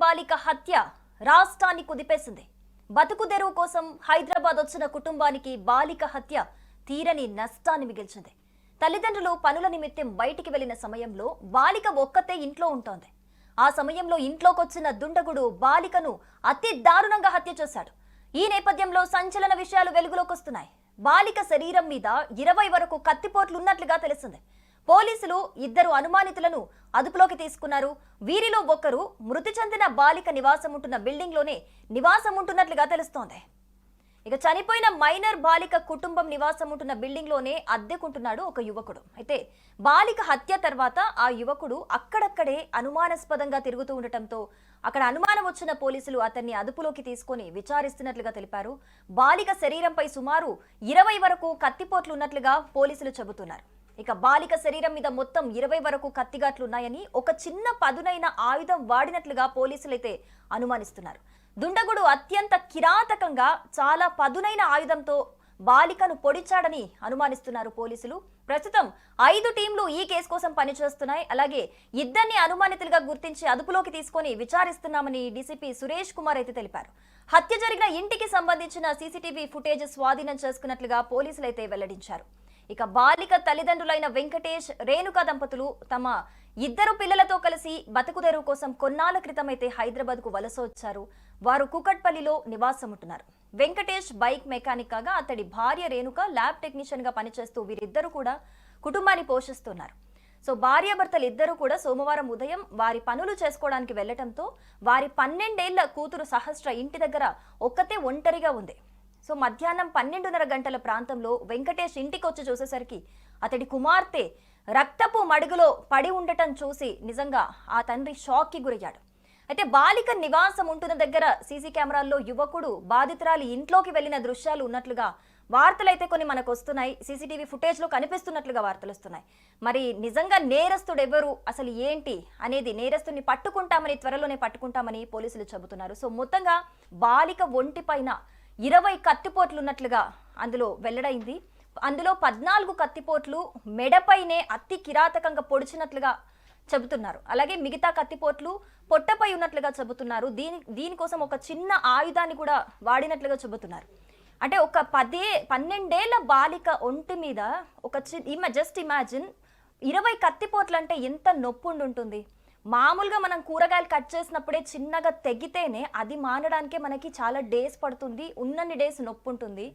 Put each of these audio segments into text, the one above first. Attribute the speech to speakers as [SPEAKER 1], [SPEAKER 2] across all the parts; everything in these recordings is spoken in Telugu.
[SPEAKER 1] బాలిక హత్య రాష్ట్రాన్ని కుదిపేసింది. బతుకుదెరువు కోసం హైదరాబాద్ వచ్చిన కుటుంబానికి బాలిక హత్య తీరని నష్టాన్ని మిగిల్చింది. తల్లిదండ్రులు పనుల నిమిత్తం బయటికి వెళ్లిన సమయంలో బాలిక ఒక్కతే ఇంట్లో ఉంటోంది. ఆ సమయంలో ఇంట్లోకొచ్చిన దుండగుడు బాలికను అతి దారుణంగా హత్య చేశాడు. ఈ నేపథ్యంలో సంచలన విషయాలు వెలుగులోకి వస్తున్నాయి. బాలిక శరీరం మీద 20 వరకు కత్తిపోట్లు ఉన్నట్లుగా తెలిసింది. పోలీసులు 2 అనుమానితులను అదుపులోకి తీసుకున్నారు. వీరిలో ఒకరు మృతి చెందిన బాలిక నివాసం ఉంటున్న బిల్డింగ్ లోనే నివాసం ఉంటున్నట్లుగా తెలుస్తోంది. ఇక చనిపోయిన మైనర్ బాలిక కుటుంబం నివాసం ఉంటున్న బిల్డింగ్ లోనే అద్దెకుంటున్నాడు ఒక యువకుడు. అయితే బాలిక హత్య తర్వాత ఆ యువకుడు అక్కడక్కడే అనుమానాస్పదంగా తిరుగుతూ ఉండటంతో అక్కడ అనుమానం వచ్చిన పోలీసులు అతన్ని అదుపులోకి తీసుకొని విచారిస్తున్నట్లుగా తెలిపారు. బాలిక శరీరంపై సుమారు 20 వరకు కత్తిపోట్లు ఉన్నట్లుగా పోలీసులు చెబుతున్నారు. ఇక బాలిక శరీరం మీద మొత్తం 20 వరకు కత్తిగాట్లున్నాయని, ఒక చిన్న పదునైన ఆయుధం వాడినట్లుగా పోలీసులైతే అనుమానిస్తున్నారు. దుండగుడు అత్యంత కిరాతకంగా చాలా పదునైన ఆయుధంతో బాలికను పొడిచాడని అనుమానిస్తున్నారు పోలీసులు. ప్రస్తుతం 5 టీంలు ఈ కేసు కోసం పనిచేస్తున్నాయి. అలాగే 2 అనుమానితులుగా గుర్తించి అదుపులోకి తీసుకొని విచారిస్తున్నామని డీసీపీ సురేష్ కుమార్ అయితే తెలిపారు. హత్య జరిగిన ఇంటికి సంబంధించిన సీసీటీవీ ఫుటేజ్ స్వాధీనం చేసుకున్నట్లుగా పోలీసులు అయితే వెల్లడించారు. ఇక బాలిక తల్లిదండ్రులైన వెంకటేష్, రేణుక దంపతులు తమ 2 పిల్లలతో కలిసి బతుకుదెరువు కోసం కొన్నాళ్ల క్రితం అయితే హైదరాబాద్ కు వలస వచ్చారు. వారు కూకట్పల్లిలో నివాసం ఉంటున్నారు. వెంకటేష్ బైక్ మెకానిక్ కాగా అతడి భార్య రేణుక ల్యాబ్ టెక్నీషియన్ గా పనిచేస్తూ వీరిద్దరూ కూడా కుటుంబాన్ని పోషిస్తున్నారు. సో భార్యాభర్తలు ఇద్దరు కూడా సోమవారం ఉదయం వారి పనులు చేసుకోవడానికి వెళ్లటంతో వారి 12 ఏళ్ల కూతురు సహస్ర ఇంటి దగ్గర ఒక్కతే ఒంటరిగా ఉంది. సో మధ్యాహ్నం 12:30 గంటల ప్రాంతంలో వెంకటేష్ ఇంటికి వచ్చి చూసేసరికి అతడి కుమార్తె రక్తపు మడుగులో పడి ఉండటం చూసి నిజంగా ఆ తండ్రి షాక్ కి గురయ్యాడు. అయితే బాలిక నివాసం ఉంటున్న దగ్గర సీసీ కెమెరాల్లో యువకుడు బాధితురాలి ఇంట్లోకి వెళ్లిన దృశ్యాలు ఉన్నట్లుగా వార్తలైతే కొన్ని మనకు వస్తున్నాయి. సీసీటీవీ ఫుటేజ్ లో కనిపిస్తున్నట్లుగా వార్తలు వస్తున్నాయి. మరి నిజంగా నేరస్తుడు ఎవరు, అసలు ఏంటి అనేది నేరస్తుని పట్టుకుంటామని, త్వరలోనే పట్టుకుంటామని పోలీసులు చెబుతున్నారు. సో మొత్తంగా బాలిక ఒంటి పైన 20 కత్తిపోట్లు ఉన్నట్లుగా అందులో వెల్లడైంది. అందులో 14 కత్తిపోట్లు మెడపైనే అతి కిరాతకంగా పొడిచినట్లుగా చెబుతున్నారు. అలాగే మిగతా కత్తిపోట్లు పొట్టపై ఉన్నట్లుగా చెబుతున్నారు. దీనికోసం ఒక చిన్న ఆయుధాన్ని కూడా వాడినట్లుగా చెబుతున్నారు. అంటే ఒక 12 ఏళ్ల బాలిక ఒంటి మీద ఒక జస్ట్ ఇమాజిన్ 20 కత్తిపోట్లు అంటే ఎంత నొప్పి ఉంటుంది. మామూలుగా మనం కూరగాయలు కట్ చేసినప్పుడే చిన్నగా తెగితేనే అది మానడానికే మనకి చాలా డేస్ పడుతుంది, ఉన్నన్ని డేస్ నొప్పి ఉంటుంది.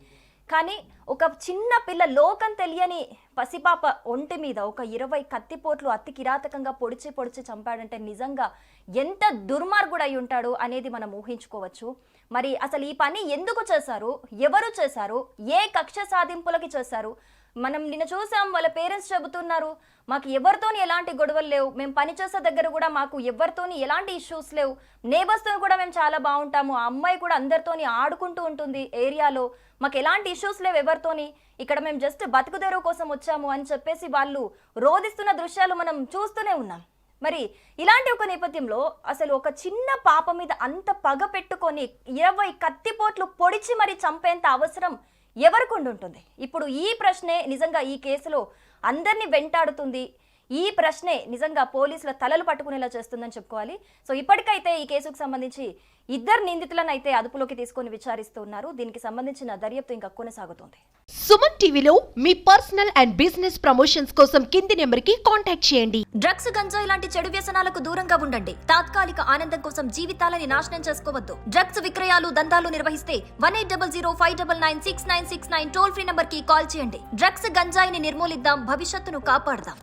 [SPEAKER 1] కానీ ఒక చిన్న పిల్ల, లోకం తెలియని పసిపాప ఒంటి మీద ఒక 20 కత్తిపోట్లు అతి కిరాతకంగా పొడిచి చంపాడంటే నిజంగా ఎంత దుర్మార్గుడు అయి ఉంటాడు అనేది మనం ఊహించుకోవచ్చు. మరి అసలు ఈ పని ఎందుకు చేశారు, ఎవరు చేశారు, ఏ కక్ష సాధింపులకి చేశారు? మనం నిన్న చూసాం, వాళ్ళ పేరెంట్స్ చెబుతున్నారు మాకు ఎవరితోని ఎలాంటి గొడవలు లేవు, మేము పనిచేసే దగ్గర కూడా మాకు ఎవరితోని ఎలాంటి ఇష్యూస్ లేవు, నేబర్స్తో కూడా మేము చాలా బాగుంటాము, ఆ అమ్మాయి కూడా అందరితోని ఆడుకుంటూ ఉంటుంది ఏరియాలో, మాకు ఎలాంటి ఇష్యూస్ లేవు ఎవరితోని, ఇక్కడ మేము జస్ట్ బతుకుదెరువు కోసం వచ్చాము అని చెప్పేసి వాళ్ళు రోధిస్తున్న దృశ్యాలు మనం చూస్తూనే ఉన్నాం. మరి ఇలాంటి ఒక నేపథ్యంలో అసలు ఒక చిన్న పాప మీద అంత పగ పెట్టుకొని 20 కత్తిపోట్లు పొడిచి మరి చంపేంత అవసరం ఎవరికి ఉంటుంది? ఇప్పుడు ఈ ప్రశ్నే నిజంగా ఈ కేసులో అందరినీ వెంటాడుతుంది. ఈ ప్రశ్నే నిజంగా పోలీసుల తలలు పట్టుకునేలా చేస్తుందని చెప్పుకోవాలి. సో ఇప్పటికైతే ఈ కేసుకు సంబంధించి 2 నిందితులను అయితే అదుపులోకి తీసుకొని విచారిస్తున్నారు. దీనికి సంబంధించిన దర్యాప్తు ఇంకా కొనసాగుతుంది.
[SPEAKER 2] సుమన్ టీవీలో మీ పర్సనల్ అండ్ బిజినెస్ ప్రమోషన్స్ కోసం కింది నెంబర్కి కాంటాక్ట్ చేయండి.
[SPEAKER 1] డ్రగ్స్, గంజాయి లాంటి చెడు వ్యసనాలకు దూరంగా ఉండండి. తాత్కాలిక ఆనందం కోసం జీవితాలని నాశనం చేసుకోవద్దు. డ్రగ్స్ విక్రయాలు, దందాలు నిర్వహిస్తే 180059969969 టోల్ ఫ్రీ నంబర్ కి కాల్ చేయండి. డ్రగ్స్, గంజాయిని నిర్మూలిద్దాం, భవిష్యత్తును కాపాడదాం.